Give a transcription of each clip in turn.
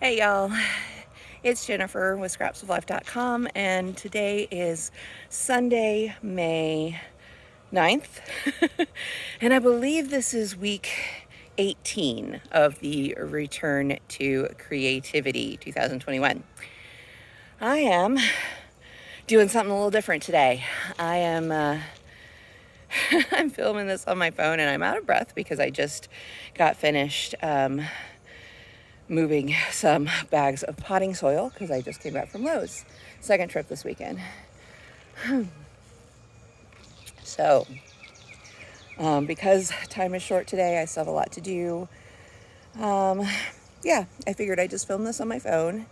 Hey y'all, it's Jennifer with scrapsoflife.com, and today is Sunday, May 9th, and I believe this is week 18 of the Return to Creativity 2021. I am doing something a little different today. I am I'm filming this on my phone and I'm out of breath because I just got finished moving some bags of potting soil because I just came back from Lowe's. Second trip this weekend. So, because time is short today, I still have a lot to do. Yeah, I figured I'd just film this on my phone.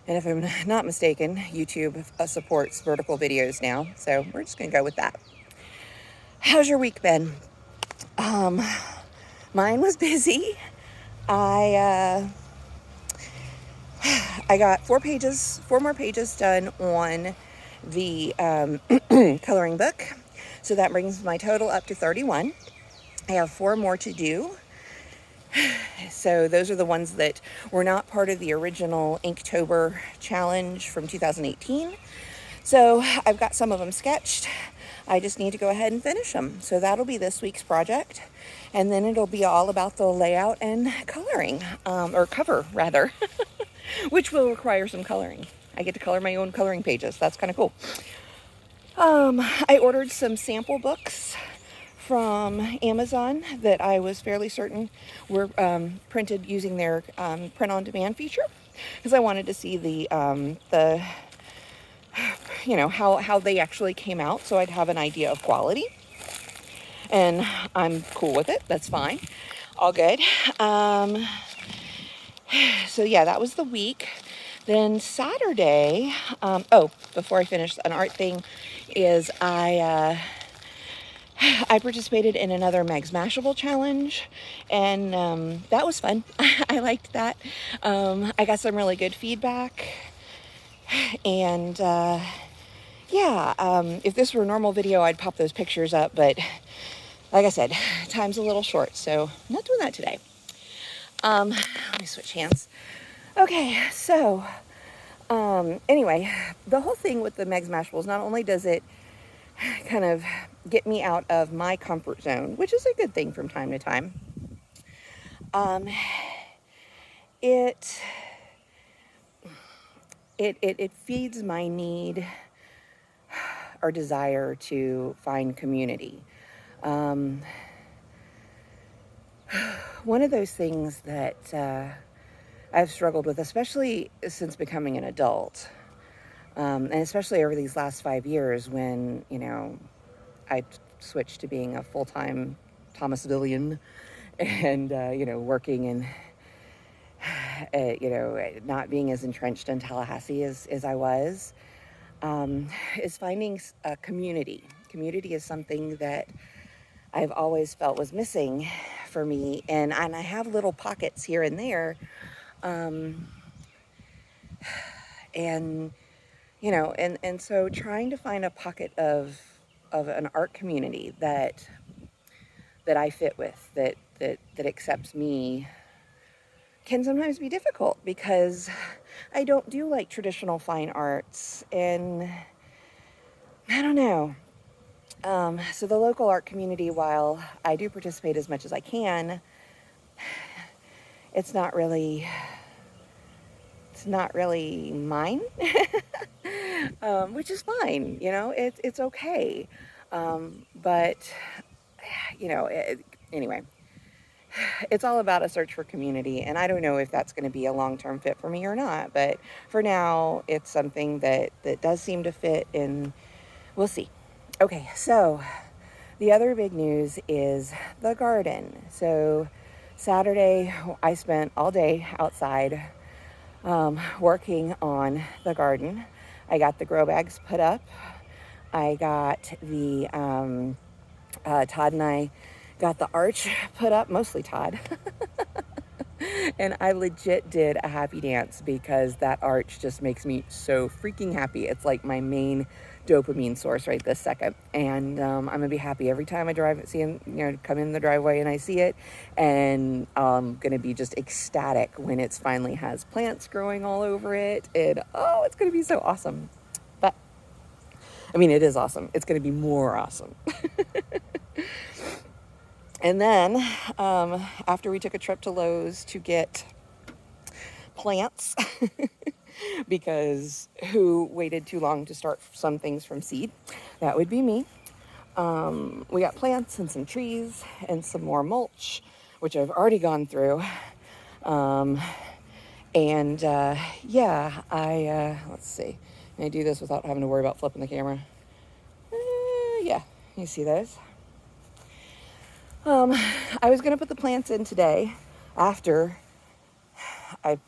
And if I'm not mistaken, YouTube supports vertical videos now. So we're just going to go with that. How's your week been? Mine was busy. I got 4 more pages done on the coloring book. So that brings my total up to 31. I have 4 more to do. So those are the ones that were not part of the original Inktober challenge from 2018. So I've got some of them sketched. I just need to go ahead and finish them. So that'll be this week's project. And then it'll be all about the layout and coloring, or cover rather, which will require some coloring. I get to color my own coloring pages. That's kind of cool. I ordered some sample books from Amazon that I was fairly certain were printed using their print-on-demand feature because I wanted to see the how they actually came out, so I'd have an idea of quality. And I'm cool with it. That's fine. All good. So yeah, that was the week. Then Saturday, before I finish, an art thing is I participated in another Meg's Mashable challenge, and that was fun. I liked that. I got some really good feedback, and if this were a normal video, I'd pop those pictures up, but like I said, time's a little short, so I'm not doing that today. Let me switch hands. Okay, so anyway, the whole thing with the Meg's Mashables, not only does it kind of get me out of my comfort zone, which is a good thing from time to time, it feeds my need or desire to find community. One of those things that I've struggled with, especially since becoming an adult, and especially over these last 5 years when, I switched to being a full-time Thomasvillian and, working and, not being as entrenched in Tallahassee as I was, is finding a community. Community is something that I've always felt was missing for me, and I have little pockets here and there, and so trying to find a pocket of an art community that I fit with, that accepts me, can sometimes be difficult because I don't do like traditional fine arts, and I don't know. So the local art community, while I do participate as much as I can, it's not really mine, which is fine. It's okay. But anyway, it's all about a search for community, and I don't know if that's going to be a long-term fit for me or not, but for now it's something that does seem to fit, and we'll see. Okay, so the other big news is the garden. So Saturday I spent all day outside working on the garden. I got the grow bags put up. I got the Todd and I got the arch put up, mostly Todd. And I legit did a happy dance because that arch just makes me so freaking happy. It's like my main dopamine source right this second. And I'm going to be happy every time I drive, come in the driveway and I see it. And I'm going to be just ecstatic when it finally has plants growing all over it. And oh, it's going to be so awesome. But I mean, it is awesome. It's going to be more awesome. And then after we took a trip to Lowe's to get plants, because who waited too long to start some things from seed? That would be me. We got plants and some trees and some more mulch, which I've already gone through. Let's see. Can I do this without having to worry about flipping the camera? Yeah, you see those? I was going to put the plants in today after I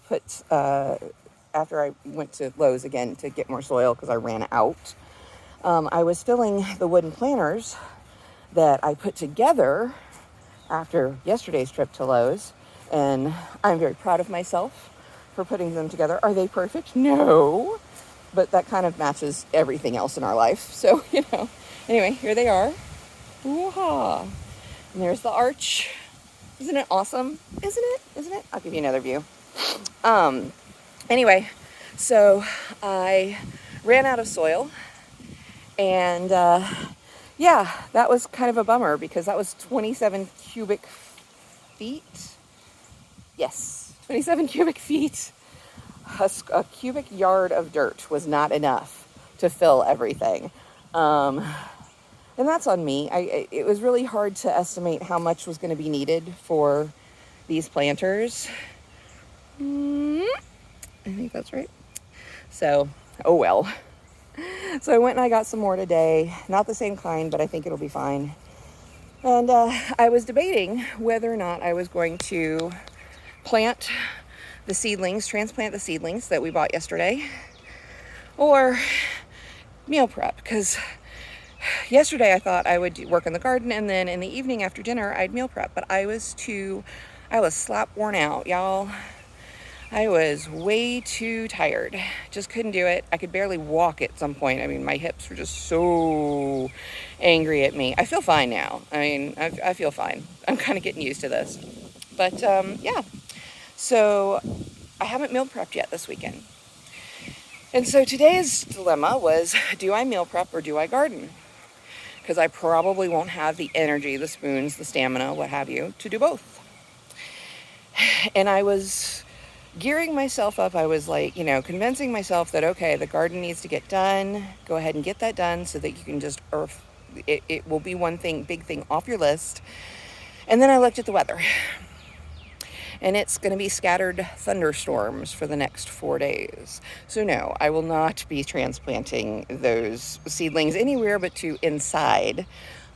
went to Lowe's again to get more soil because I ran out. I was filling the wooden planters that I put together after yesterday's trip to Lowe's, and I'm very proud of myself for putting them together. Are they perfect? No, but that kind of matches everything else in our life. So, anyway, here they are. Woo-ha! And there's the arch. Isn't it awesome? Isn't it? I'll give you another view. Anyway, so I ran out of soil, and that was kind of a bummer because that was 27 cubic feet. Yes, 27 cubic feet. A cubic yard of dirt was not enough to fill everything. And that's on me. It was really hard to estimate how much was going to be needed for these planters. I think that's right. So, oh well. So I went and I got some more today. Not the same kind, but I think it'll be fine. And I was debating whether or not I was going to transplant the seedlings that we bought yesterday, or meal prep, because yesterday I thought I would work in the garden and then in the evening after dinner I'd meal prep, but I was slap worn out, y'all. I was way too tired. Just couldn't do it. I could barely walk at some point. I mean, my hips were just so angry at me. I feel fine now. I feel fine. I'm kind of getting used to this. But yeah, so I haven't meal prepped yet this weekend. And so today's dilemma was, do I meal prep or do I garden? Because I probably won't have the energy, the spoons, the stamina, what have you, to do both. And I was gearing myself up. I was like, convincing myself that, okay, the garden needs to get done. Go ahead and get that done so that you can just it will be one big thing off your list. And then I looked at the weather. And it's going to be scattered thunderstorms for the next 4 days. So no, I will not be transplanting those seedlings anywhere but to inside.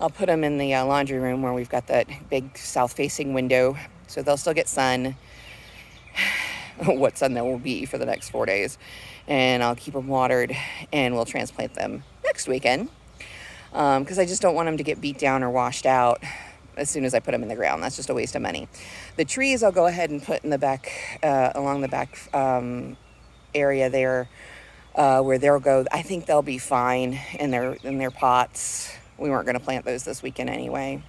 I'll put them in the laundry room where we've got that big south-facing window, so they'll still get sun. What sun there will be for the next 4 days. And I'll keep them watered, and we'll transplant them next weekend. Because I just don't want them to get beat down or washed out as soon as I put them in the ground. That's just a waste of money. The trees I'll go ahead and put in the back, along the back area there, where they'll go. I think they'll be fine in their pots. We weren't going to plant those this weekend anyway.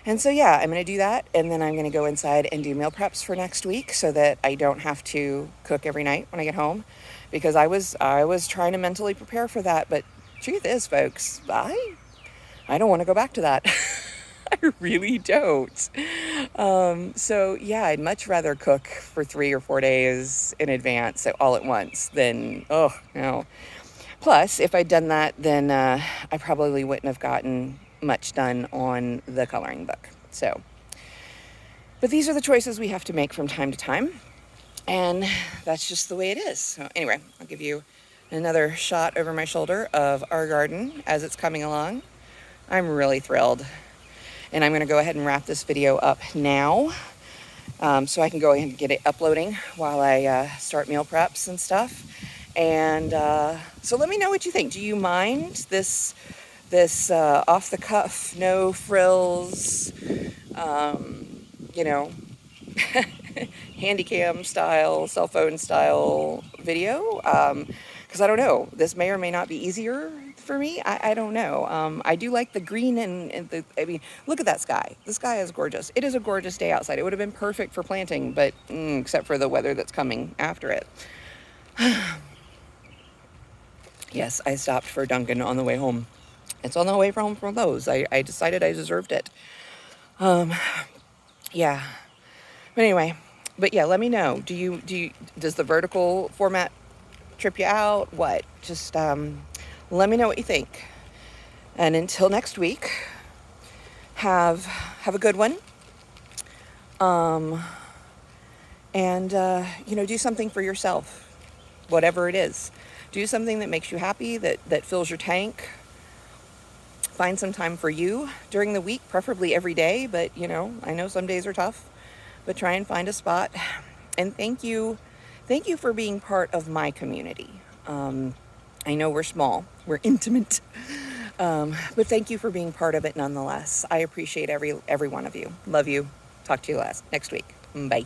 And so yeah, I'm going to do that, and then I'm going to go inside and do meal preps for next week so that I don't have to cook every night when I get home, because I was trying to mentally prepare for that, but truth is, folks, I don't want to go back to that. I really don't. So yeah, I'd much rather cook for 3 or 4 days in advance, all at once, than, no. Plus, if I'd done that, then I probably wouldn't have gotten much done on the coloring book. So, but these are the choices we have to make from time to time, and that's just the way it is. So anyway, I'll give you another shot over my shoulder of our garden as it's coming along. I'm really thrilled. And I'm going to go ahead and wrap this video up now, so I can go ahead and get it uploading while I start meal preps and stuff. And so let me know what you think. Do you mind this off the cuff, no frills, handy cam style, cell phone style video. Because I don't know, this may or may not be easier for me. I don't know. I do like the green and I mean, look at that sky. The sky is gorgeous. It is a gorgeous day outside. It would have been perfect for planting, but except for the weather that's coming after it. Yes, I stopped for Dunkin' on the way home. It's on the way home from Lowe's. I decided I deserved it. Yeah. But anyway, but yeah, let me know. Does the vertical format trip you out? What? Just let me know what you think. And until next week, have a good one. And do something for yourself, whatever it is. Do something that makes you happy, that fills your tank. Find some time for you during the week, preferably every day, but I know some days are tough, but try and find a spot. And thank you for being part of my community. I know we're small, we're intimate, but thank you for being part of it nonetheless. I appreciate every one of you. Love you. Talk to you next week. Bye.